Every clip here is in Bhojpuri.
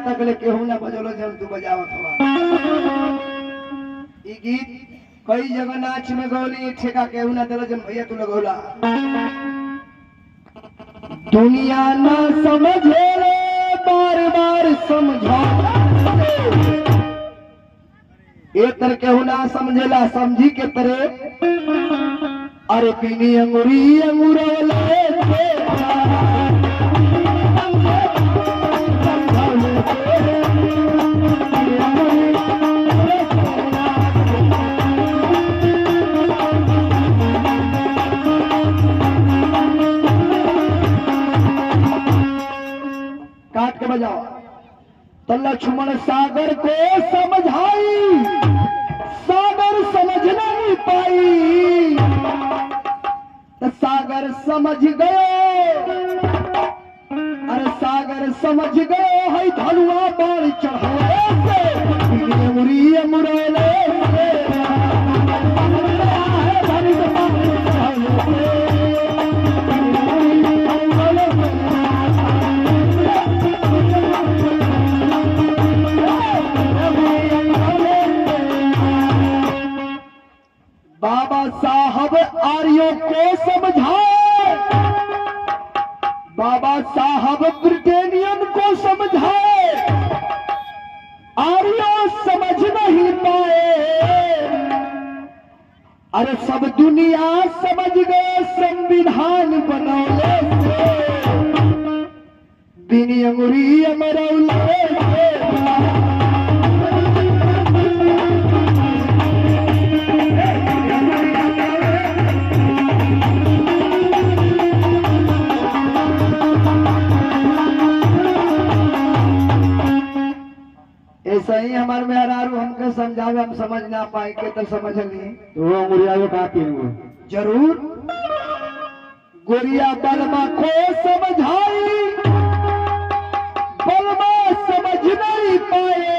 तकले केहू ना बजलो जब तू बजावत हुआ। ई गीत कई जगह नाच में गौली ठेका केहू ना दिलो जब भैया तू लगौला। दुनिया ना समझे बार बार समझा ए तर केहू ना समझेला समझी के तरे अरे पीनी अंगूरी अंगूरले काट के बजाओ। तो लक्ष्मण सागर को समझाई सागर समझ नहीं पाई तो सागर समझ गए अरे सागर समझ गए है धनुआ बाण चढ़ाए मुरी मुरैले बाबा साहब आर्यों को समझाए बाबा साहब ब्रिटेनियन को समझाए आर्यों समझ नहीं पाए अरे सब दुनिया समझ गए संविधान बनौले बिनी अंगुरी अमरौले ऐसा ही हमारे में हरारू हमके समझावे हम समझ ना पाए के तो समझ ली वो मुरिया का जरूर गोरिया बलमा को समझाई बलमा समझ नहीं पाए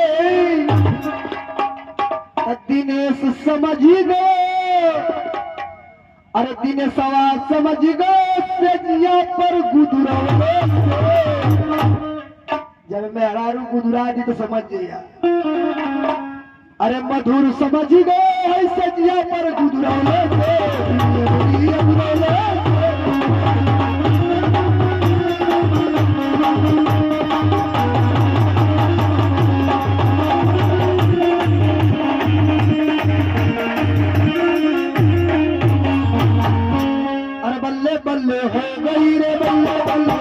दिनेश समझ गए अरे दिनेशवा समझ गए सजिया पर गुदरौले जब मैं हरारू गुदरा दी तो समझ गया अरे मधुर समझ गए ऐसे जिया पर गुदरौले अरे बल्ले बल्ले हो गई रे बल्ले बल्ले